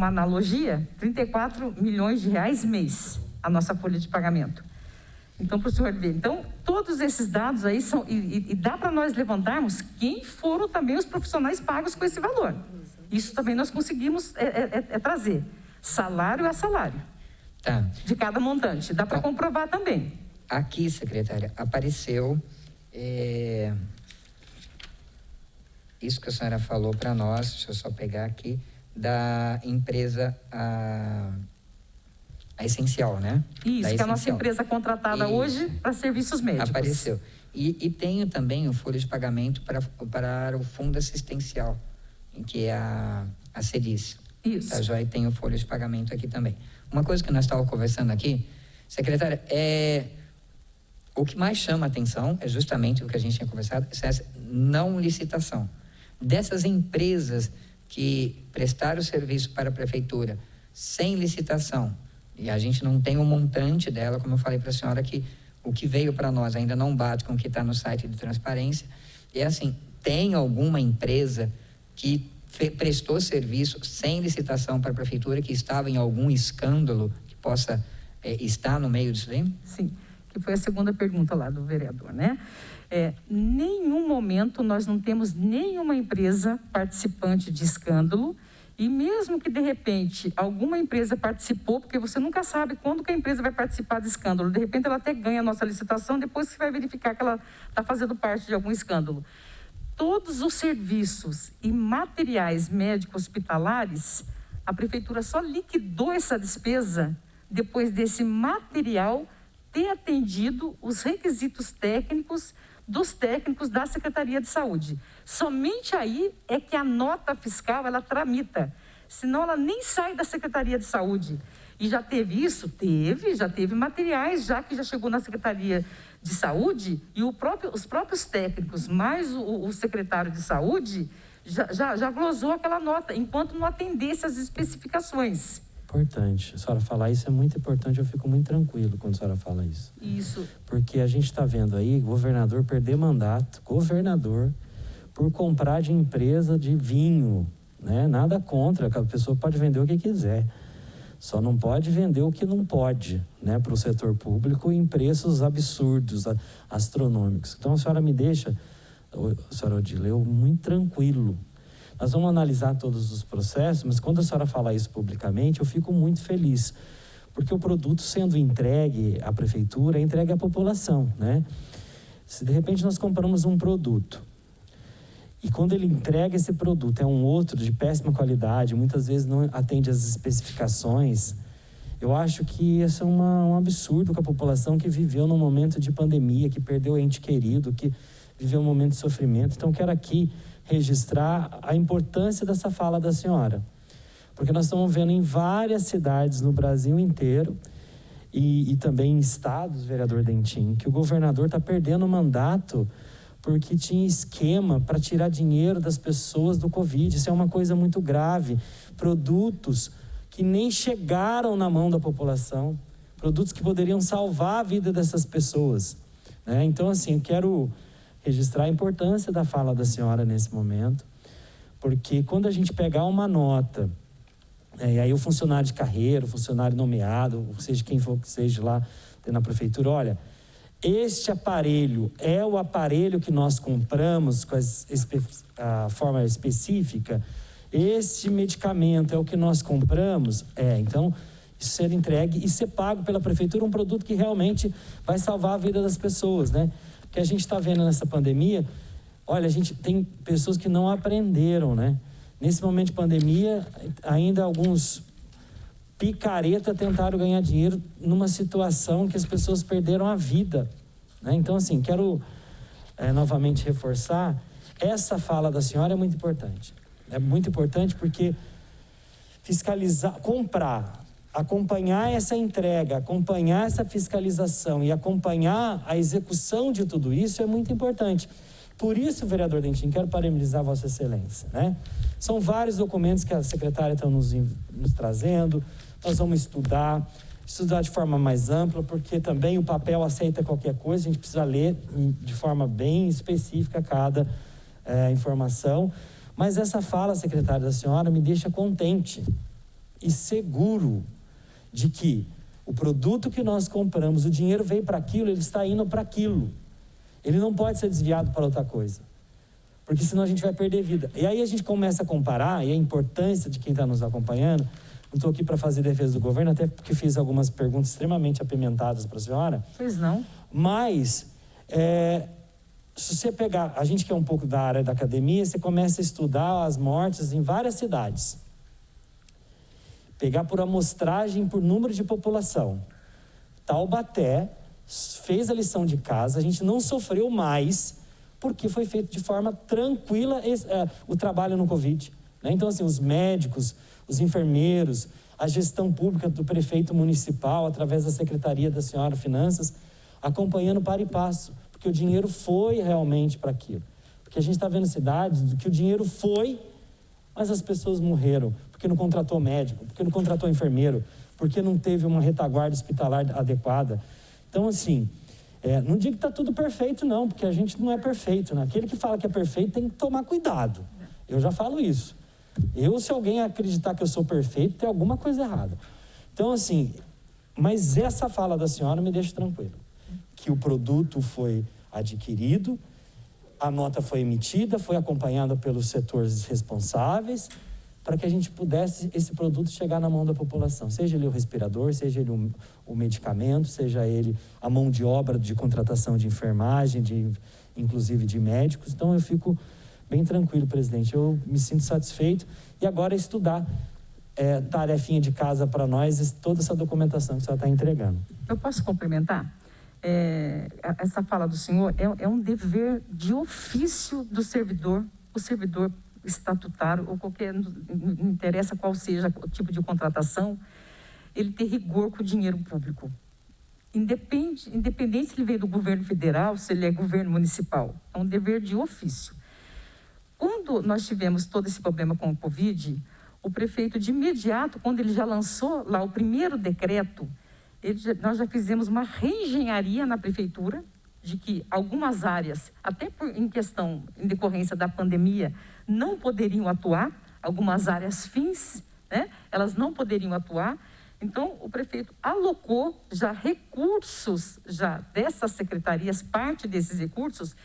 [SPEAKER 2] analogia, 34 milhões de reais mês, a nossa folha de pagamento. Então, para o senhor ver. Então, todos esses dados aí são... E dá para nós levantarmos quem foram também os profissionais pagos com esse valor. Isso também nós conseguimos trazer. Salário a salário.
[SPEAKER 1] Tá.
[SPEAKER 2] De cada montante. Dá para comprovar também.
[SPEAKER 1] Aqui, secretária, apareceu... isso que a senhora falou para nós, deixa eu só pegar aqui, da empresa... A Essencial, né?
[SPEAKER 2] Isso, que é a nossa empresa contratada hoje para serviços médicos.
[SPEAKER 1] Apareceu. E tenho também o folha de pagamento para o Fundo Assistencial, que é a CEDIS.
[SPEAKER 2] Isso.
[SPEAKER 1] Tá, joia? E tem o folha de pagamento aqui também. Uma coisa que nós estávamos conversando aqui, secretária, o que mais chama a atenção é justamente o que a gente tinha conversado, essa não licitação. Dessas empresas que prestaram serviço para a prefeitura sem licitação, e a gente não tem o montante dela, como eu falei para a senhora, que o que veio para nós ainda não bate com o que está no site de transparência. E assim, tem alguma empresa que prestou serviço sem licitação para a prefeitura, que estava em algum escândalo que possa estar no meio disso aí?
[SPEAKER 2] Sim, que foi a segunda pergunta lá do vereador, né? Nenhum momento nós não temos nenhuma empresa participante de escândalo. E mesmo que, de repente, alguma empresa participou, porque você nunca sabe quando que a empresa vai participar de escândalo. De repente, ela até ganha a nossa licitação, depois você vai verificar que ela está fazendo parte de algum escândalo. Todos os serviços e materiais médico-hospitalares, a prefeitura só liquidou essa despesa depois desse material ter atendido os requisitos técnicos dos técnicos da Secretaria de Saúde. Somente aí é que a nota fiscal, ela tramita. Senão, ela nem sai da Secretaria de Saúde. E já teve isso? Já teve materiais, já que já chegou na Secretaria de Saúde, e os próprios técnicos, mais o secretário de Saúde, já glosou aquela nota, enquanto não atendesse as especificações.
[SPEAKER 3] Importante. A senhora falar isso é muito importante, eu fico muito tranquilo quando a senhora fala isso.
[SPEAKER 2] Isso.
[SPEAKER 3] Porque a gente está vendo aí governador perder mandato, por comprar de empresa de vinho, né? Nada contra, a pessoa pode vender o que quiser. Só não pode vender o que não pode, né, para o setor público em preços absurdos, astronômicos. Então a senhora me deixa, senhora Odile, muito tranquilo. Nós vamos analisar todos os processos, mas quando a senhora fala isso publicamente, eu fico muito feliz, porque o produto sendo entregue à prefeitura, é entregue à população, né? Se de repente nós compramos um produto, e quando ele entrega esse produto é um outro de péssima qualidade, muitas vezes não atende às especificações, eu acho que isso é um absurdo com a população que viveu num momento de pandemia, que perdeu ente querido, que viveu um momento de sofrimento. Então, quero aqui registrar a importância dessa fala da senhora, porque nós estamos vendo em várias cidades no Brasil inteiro e também em estados, vereador Dentinho, que o governador está perdendo o mandato porque tinha esquema para tirar dinheiro das pessoas do Covid. Isso é uma coisa muito grave. Produtos que nem chegaram na mão da população, produtos que poderiam salvar a vida dessas pessoas, né? Então, assim, eu quero registrar a importância da fala da senhora nesse momento, porque quando a gente pegar uma nota, e aí o funcionário de carreira, o funcionário nomeado, ou seja, quem for que seja lá na prefeitura, olha, este aparelho é o aparelho que nós compramos com a forma específica, este medicamento é o que nós compramos, então isso ser entregue e ser pago pela prefeitura, um produto que realmente vai salvar a vida das pessoas, né? Porque a gente está vendo nessa pandemia, olha, a gente tem pessoas que não aprenderam, né? Nesse momento de pandemia, ainda alguns picareta tentaram ganhar dinheiro numa situação que as pessoas perderam a vida, né? Então, assim, quero novamente reforçar, essa fala da senhora é muito importante. É muito importante porque fiscalizar, comprar, acompanhar essa entrega, acompanhar essa fiscalização e acompanhar a execução de tudo isso é muito importante. Por isso, vereador Dentinho, quero parabenizar Vossa Excelência, né? São vários documentos que a secretária está nos trazendo, nós vamos estudar de forma mais ampla, porque também o papel aceita qualquer coisa, a gente precisa ler de forma bem específica cada informação. Mas essa fala, secretária, da senhora me deixa contente e seguro de que o produto que nós compramos, o dinheiro veio para aquilo, ele está indo para aquilo. Ele não pode ser desviado para outra coisa, porque senão a gente vai perder vida. E aí a gente começa a comparar, e a importância de quem está nos acompanhando, não estou aqui para fazer defesa do governo, até porque fiz algumas perguntas extremamente apimentadas para a senhora.
[SPEAKER 2] Pois não.
[SPEAKER 3] Mas, se você pegar, a gente que é um pouco da área da academia, você começa a estudar as mortes em várias cidades. Pegar por amostragem, por número de população. Taubaté fez a lição de casa, a gente não sofreu mais, porque foi feito de forma tranquila o trabalho no Covid, né? Então, assim, os médicos, os enfermeiros, a gestão pública do prefeito municipal, através da Secretaria da Senhora Finanças, acompanhando para e passo, porque o dinheiro foi realmente para aquilo. Porque a gente está vendo cidades que o dinheiro foi, mas as pessoas morreram, porque não contratou médico, porque não contratou enfermeiro, porque não teve uma retaguarda hospitalar adequada. Então, assim, não digo que está tudo perfeito, não, porque a gente não é perfeito, né? Aquele que fala que é perfeito tem que tomar cuidado. Eu já falo isso. Se alguém acreditar que eu sou perfeito, tem alguma coisa errada. Então, assim, mas essa fala da senhora me deixa tranquilo. Que o produto foi adquirido, a nota foi emitida, foi acompanhada pelos setores responsáveis, para que a gente pudesse, esse produto chegar na mão da população. Seja ele o respirador, seja ele o medicamento, seja ele a mão de obra de contratação de enfermagem, inclusive de médicos. Então, eu fico bem tranquilo, presidente. Eu me sinto satisfeito. E agora é estudar, tarefinha de casa para nós, toda essa documentação que a senhora está entregando.
[SPEAKER 2] Eu posso complementar? Essa fala do senhor é um dever de ofício do servidor, o servidor estatutário ou qualquer, não interessa qual seja o tipo de contratação, ele ter rigor com o dinheiro público. Independente se ele veio do governo federal, se ele é governo municipal, é um dever de ofício. Quando nós tivemos todo esse problema com o Covid, o prefeito de imediato, quando ele já lançou lá o primeiro decreto, nós já fizemos uma reengenharia na prefeitura, de que algumas áreas, até em decorrência da pandemia, não poderiam atuar, algumas áreas fins, né? Elas não poderiam atuar. Então, o prefeito alocou já recursos já dessas secretarias, parte desses recursos,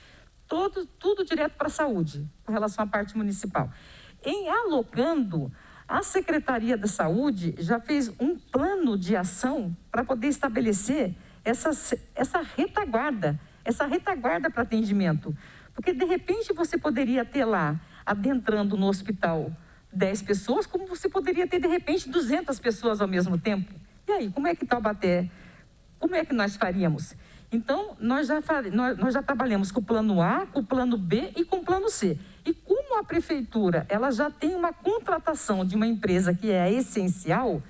[SPEAKER 2] tudo direto para a saúde, com relação à parte municipal. Em alocando, a Secretaria da Saúde já fez um plano de ação para poder estabelecer essa retaguarda para atendimento. Porque, de repente, você poderia ter lá, adentrando no hospital, 10 pessoas, como você poderia ter, de repente, 200 pessoas ao mesmo tempo. E aí, como é que Taubaté, como é que nós faríamos? Então, nós já trabalhamos com o plano A, com o plano B e com o plano C. E como a prefeitura, ela já tem uma contratação de uma empresa que é essencial,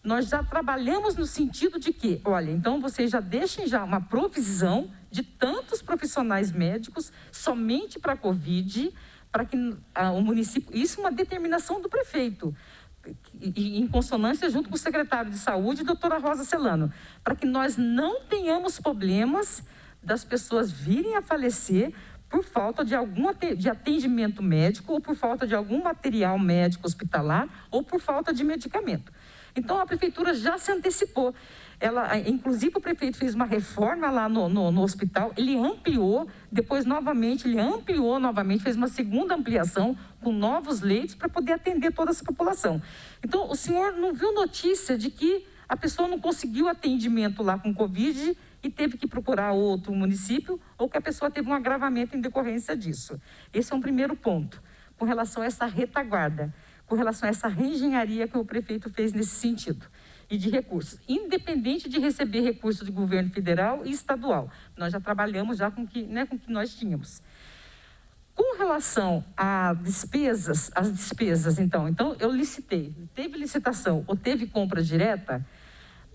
[SPEAKER 2] nós já trabalhamos no sentido de que, olha, então vocês já deixem já uma provisão de tantos profissionais médicos somente para a Covid, para que o município, isso é uma determinação do prefeito, em consonância junto com o secretário de saúde, doutora Rosa Celano, para que nós não tenhamos problemas das pessoas virem a falecer por falta de atendimento médico ou por falta de algum material médico hospitalar ou por falta de medicamento. Então, a prefeitura já se antecipou. Inclusive, o prefeito fez uma reforma lá no hospital, ele ampliou, depois novamente, fez uma segunda ampliação com novos leitos para poder atender toda essa população. Então, o senhor não viu notícia de que a pessoa não conseguiu atendimento lá com Covid e teve que procurar outro município, ou que a pessoa teve um agravamento em decorrência disso. Esse é um primeiro ponto, com relação a essa retaguarda, com relação a essa reengenharia que o prefeito fez nesse sentido, e de recursos, independente de receber recursos do governo federal e estadual. Nós já trabalhamos já com o que nós tínhamos. Com relação às despesas, então eu licitei, teve licitação ou teve compra direta,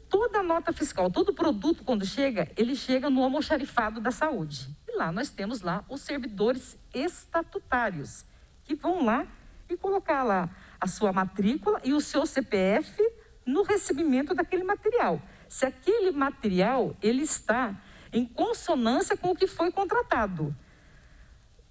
[SPEAKER 2] toda nota fiscal, todo produto quando chega, ele chega no almoxarifado da saúde. E lá nós temos lá os servidores estatutários, que vão lá e colocar lá a sua matrícula e o seu CPF no recebimento daquele material. Se aquele material, ele está em consonância com o que foi contratado.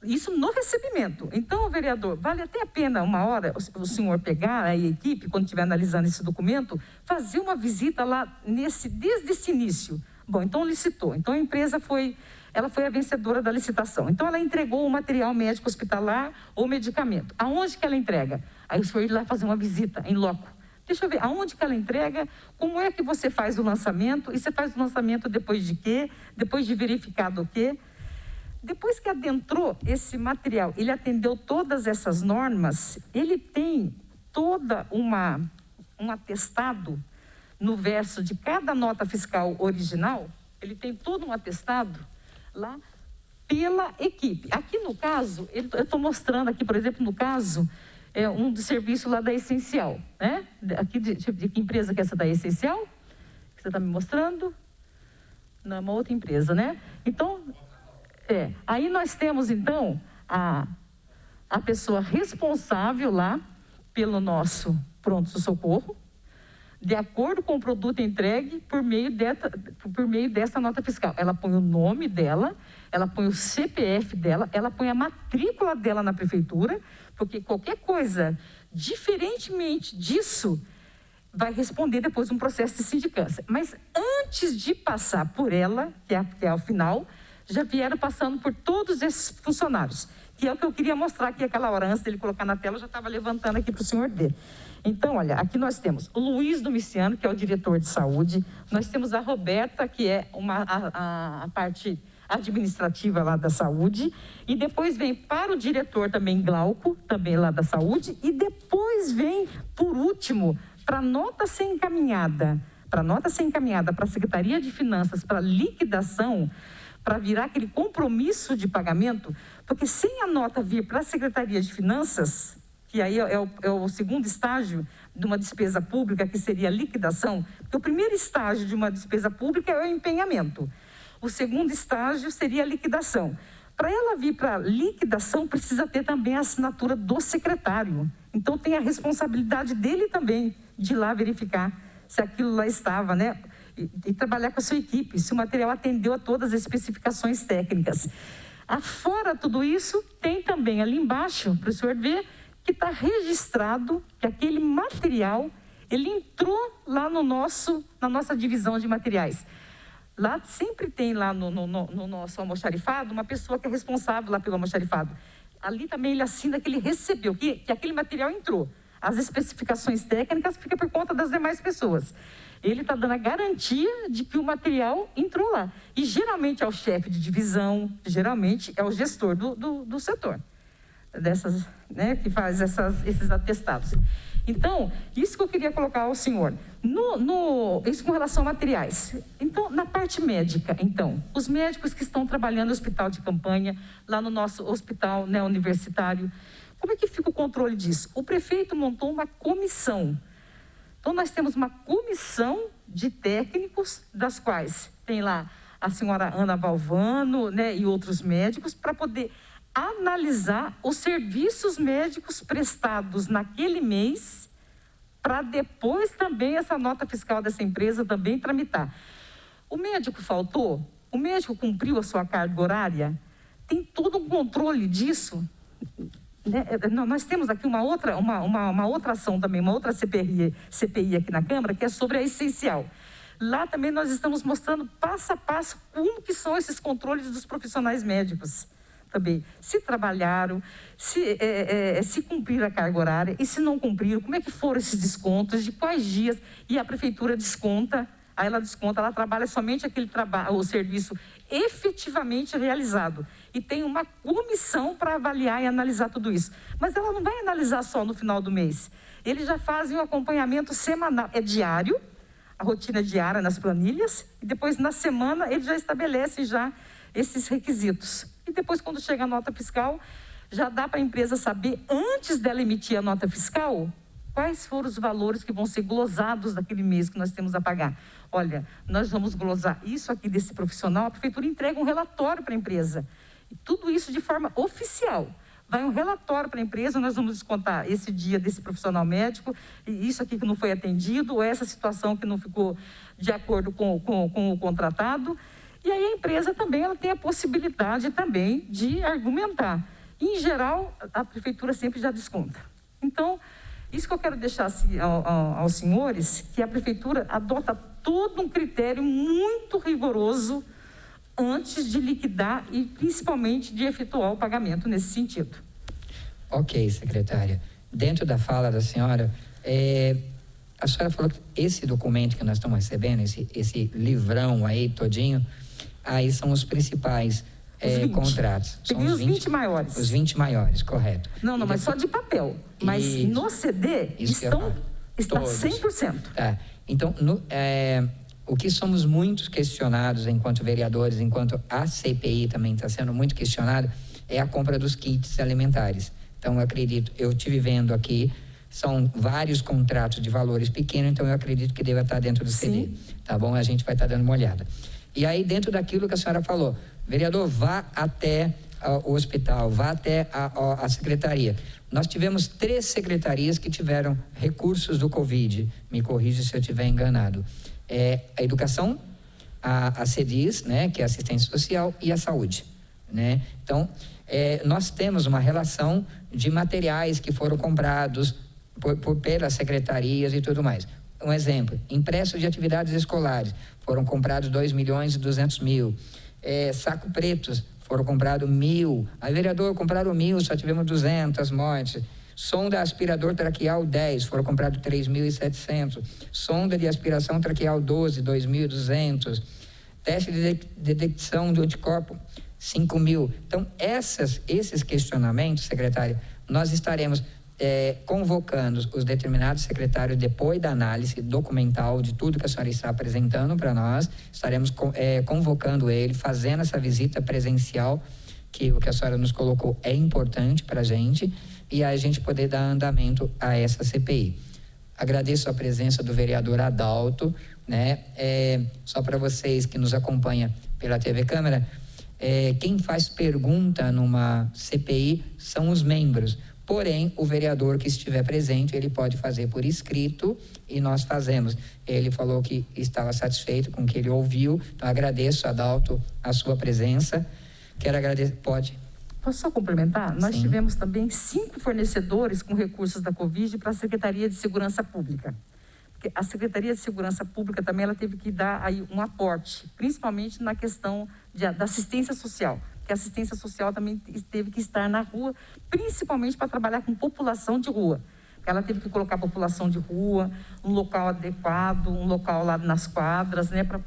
[SPEAKER 2] Isso no recebimento. Então, vereador, vale até a pena uma hora o senhor pegar a equipe, quando estiver analisando esse documento, fazer uma visita lá desde esse início. Bom, então licitou. Então a empresa foi a vencedora da licitação. Então ela entregou o material médico hospitalar ou medicamento. Aonde que ela entrega? Aí o senhor ir lá fazer uma visita em loco. Deixa eu ver, aonde que ela entrega, como é que você faz o lançamento, e você faz o lançamento depois de quê? Depois de verificado o quê? Depois que adentrou esse material, ele atendeu todas essas normas, ele tem toda um atestado no verso de cada nota fiscal original, ele tem todo um atestado lá pela equipe. Aqui no caso, eu estou mostrando aqui, por exemplo, no caso, um do serviço lá da Essencial, né? Aqui de que empresa que é essa da Essencial? Que você está me mostrando? Não, é uma outra empresa, né? Então, aí nós temos, então, a pessoa responsável lá pelo nosso pronto-socorro, de acordo com o produto entregue por meio dessa nota fiscal. Ela põe o nome dela, ela põe o CPF dela, ela põe a matrícula dela na prefeitura, porque qualquer coisa diferentemente disso vai responder depois um processo de sindicância. Mas antes de passar por ela, que é ao final, já vieram passando por todos esses funcionários, que é o que eu queria mostrar aqui aquela hora, antes dele colocar na tela, eu já estava levantando aqui para o senhor ver. Então, olha, aqui nós temos o Luiz Domiciano, que é o diretor de saúde, nós temos a Roberta, que é a parte administrativa lá da saúde, e depois vem para o diretor também Glauco, também lá da saúde, e depois vem, por último, para a nota ser encaminhada para a Secretaria de Finanças, para liquidação, para virar aquele compromisso de pagamento, porque sem a nota vir para a Secretaria de Finanças, que aí é o segundo estágio de uma despesa pública, que seria a liquidação, porque o primeiro estágio de uma despesa pública é o empenhamento, o segundo estágio seria a liquidação. Para ela vir para a liquidação, precisa ter também a assinatura do secretário, então tem a responsabilidade dele também, de ir lá verificar se aquilo lá estava, né? E trabalhar com a sua equipe, se o material atendeu a todas as especificações técnicas. Afora tudo isso, tem também ali embaixo, para o senhor ver, que está registrado que aquele material, ele entrou lá na nossa divisão de materiais. Lá sempre tem lá no nosso almoxarifado uma pessoa que é responsável lá pelo almoxarifado. Ali também ele assina que ele recebeu, que aquele material entrou. As especificações técnicas ficam por conta das demais pessoas. Ele está dando a garantia de que o material entrou lá. E geralmente é o chefe de divisão, geralmente é o gestor do setor, dessas, né, que faz esses atestados. Então, isso que eu queria colocar ao senhor. Isso com relação a materiais. Então, na parte médica, então, os médicos que estão trabalhando no hospital de campanha, lá no nosso hospital, né, universitário, como é que fica o controle disso? O prefeito montou uma comissão. Então, nós temos uma comissão de técnicos, das quais tem lá a senhora Ana Valvano, né, e outros médicos, para poder analisar os serviços médicos prestados naquele mês, para depois também essa nota fiscal dessa empresa também tramitar. O médico faltou? O médico cumpriu a sua carga horária? Tem todo um controle disso? Né? Nós temos aqui uma outra ação também, uma outra CPI aqui na Câmara, que é sobre a essencial. Lá também nós estamos mostrando passo a passo como que são esses controles dos profissionais médicos. Também, se trabalharam, se cumpriram a carga horária e se não cumpriram, como é que foram esses descontos, de quais dias, e a prefeitura desconta, aí ela trabalha somente o serviço efetivamente realizado. E tem uma comissão para avaliar e analisar tudo isso. Mas ela não vai analisar só no final do mês. Eles já fazem um acompanhamento semanal, é diário, a rotina diária nas planilhas, e depois na semana eles já estabelecem já esses requisitos. E depois, quando chega a nota fiscal, já dá para a empresa saber, antes dela emitir a nota fiscal, quais foram os valores que vão ser glosados daquele mês que nós temos a pagar. Olha, nós vamos glosar isso aqui desse profissional, a prefeitura entrega um relatório para a empresa. E tudo isso de forma oficial. Vai um relatório para a empresa, nós vamos descontar esse dia desse profissional médico, e isso aqui que não foi atendido, ou essa situação que não ficou de acordo com o contratado. E aí a empresa também ela tem a possibilidade também de argumentar. E, em geral, a prefeitura sempre já desconta. Então, isso que eu quero deixar assim, aos senhores, que a prefeitura adota todo um critério muito rigoroso antes de liquidar e, principalmente, de efetuar o pagamento nesse sentido.
[SPEAKER 1] Ok, secretária. Dentro da fala da senhora, a senhora falou que esse documento que nós estamos recebendo, esse livrão aí todinho, aí são os principais contratos.
[SPEAKER 2] Peguei os 20 maiores.
[SPEAKER 1] Os 20 maiores, correto.
[SPEAKER 2] Não, mas só de papel. Mas no CD está 100%.
[SPEAKER 1] Tá. Então, o que somos muito questionados enquanto vereadores, enquanto a CPI também está sendo muito questionada, é a compra dos kits alimentares. Então, eu estive vendo aqui, são vários contratos de valores pequenos, então eu acredito que deva estar dentro do CD. Sim. Tá bom? A gente vai estar dando uma olhada. E aí, dentro daquilo que a senhora falou, vereador, vá até o hospital, vá até a secretaria. Nós tivemos 3 secretarias que tiveram recursos do Covid, me corrija se eu estiver enganado. A educação, a CEDIS, né, que é a assistência social, e a saúde, né? Então, nós temos uma relação de materiais que foram comprados pelas secretarias e tudo mais. Um exemplo, impressos de atividades escolares, foram comprados 2.200.000. Saco pretos, foram comprados 1.000. Aí, vereador, compraram 1.000, só tivemos 200 mortes. Sonda aspirador traqueal 10, foram comprados 3.700. Sonda de aspiração traqueal 12, 2.200. Teste de detecção de anticorpo, 5.000. Então, esses questionamentos, secretário, nós estaremos convocando os determinados secretários depois da análise documental de tudo que a senhora está apresentando para nós. Estaremos convocando ele, fazendo essa visita presencial, que o que a senhora nos colocou é importante para a gente, e a gente poder dar andamento a essa CPI. Agradeço a presença do vereador Adalto, né? Só para vocês que nos acompanham pela TV Câmara, quem faz pergunta numa CPI são os membros. Porém, o vereador que estiver presente, ele pode fazer por escrito e nós fazemos. Ele falou que estava satisfeito com o que ele ouviu, então agradeço, Adalto, a sua presença. Quero agradecer, pode.
[SPEAKER 2] Posso só complementar? Nós
[SPEAKER 1] Sim.
[SPEAKER 2] tivemos também 5 fornecedores com recursos da Covid para a Secretaria de Segurança Pública. a Secretaria de Segurança Pública também ela teve que dar aí um aporte, principalmente na questão da assistência social, que a assistência social também teve que estar na rua, principalmente para trabalhar com população de rua. Ela teve que colocar a população de rua, um local adequado, um local lá nas quadras, né, para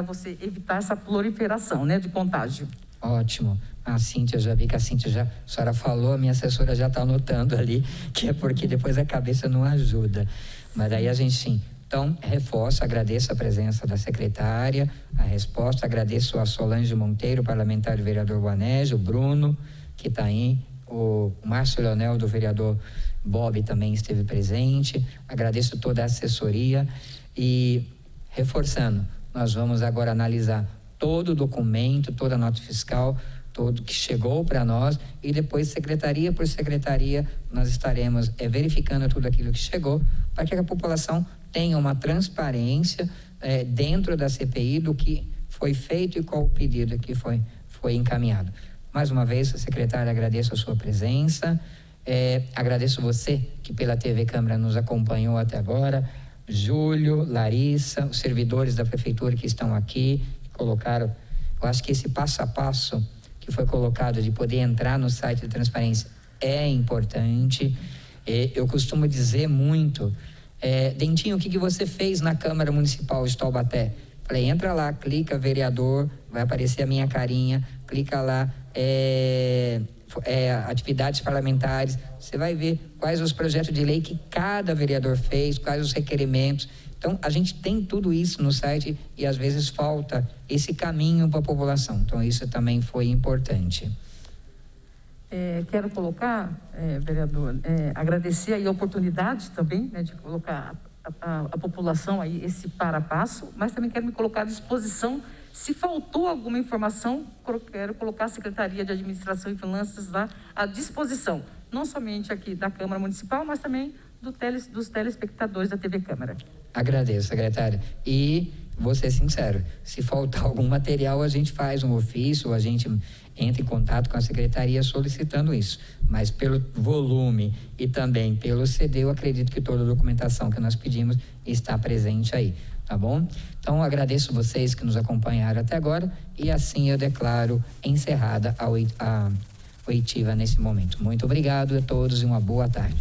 [SPEAKER 2] você evitar essa proliferação, né, de contágio.
[SPEAKER 1] Ótimo. A Cíntia, já vi que a senhora falou, a minha assessora já está anotando ali, que é porque depois a cabeça não ajuda. Mas aí a gente, sim. Então, reforço, agradeço a presença da secretária, a resposta, agradeço a Solange Monteiro, parlamentar do vereador Boanerges, o Bruno, que está aí, o Márcio Leonel, do vereador Bob, também esteve presente, agradeço toda a assessoria e, reforçando, nós vamos agora analisar todo o documento, toda a nota fiscal, todo que chegou para nós e depois, secretaria por secretaria, nós estaremos verificando tudo aquilo que chegou para que a população tenha uma transparência dentro da CPI do que foi feito e qual o pedido que foi encaminhado. Mais uma vez, secretária, agradeço a sua presença, agradeço você que pela TV Câmara nos acompanhou até agora, Júlio, Larissa, os servidores da Prefeitura que estão aqui, que colocaram, eu acho que esse passo a passo que foi colocado de poder entrar no site de transparência é importante. Eu costumo dizer muito, Dentinho, o que você fez na Câmara Municipal de Taubaté? Falei, entra lá, clica vereador, vai aparecer a minha carinha, clica lá, atividades parlamentares, você vai ver quais os projetos de lei que cada vereador fez, quais os requerimentos. Então, a gente tem tudo isso no site e às vezes falta esse caminho para a população. Então, isso também foi importante.
[SPEAKER 2] Quero colocar, vereador, agradecer aí a oportunidade também, né, de colocar a população aí esse para-passo, mas também quero me colocar à disposição. Se faltou alguma informação, quero colocar a Secretaria de Administração e Finanças lá à disposição, não somente aqui da Câmara Municipal, mas também dos telespectadores da TV Câmara.
[SPEAKER 1] Agradeço, secretária. E vou ser sincero, se faltar algum material, a gente faz um ofício, a gente entra em contato com a secretaria solicitando isso. Mas pelo volume e também pelo CD, eu acredito que toda a documentação que nós pedimos está presente aí, tá bom? Então, agradeço vocês que nos acompanharam até agora e assim eu declaro encerrada a oitiva nesse momento. Muito obrigado a todos e uma boa tarde.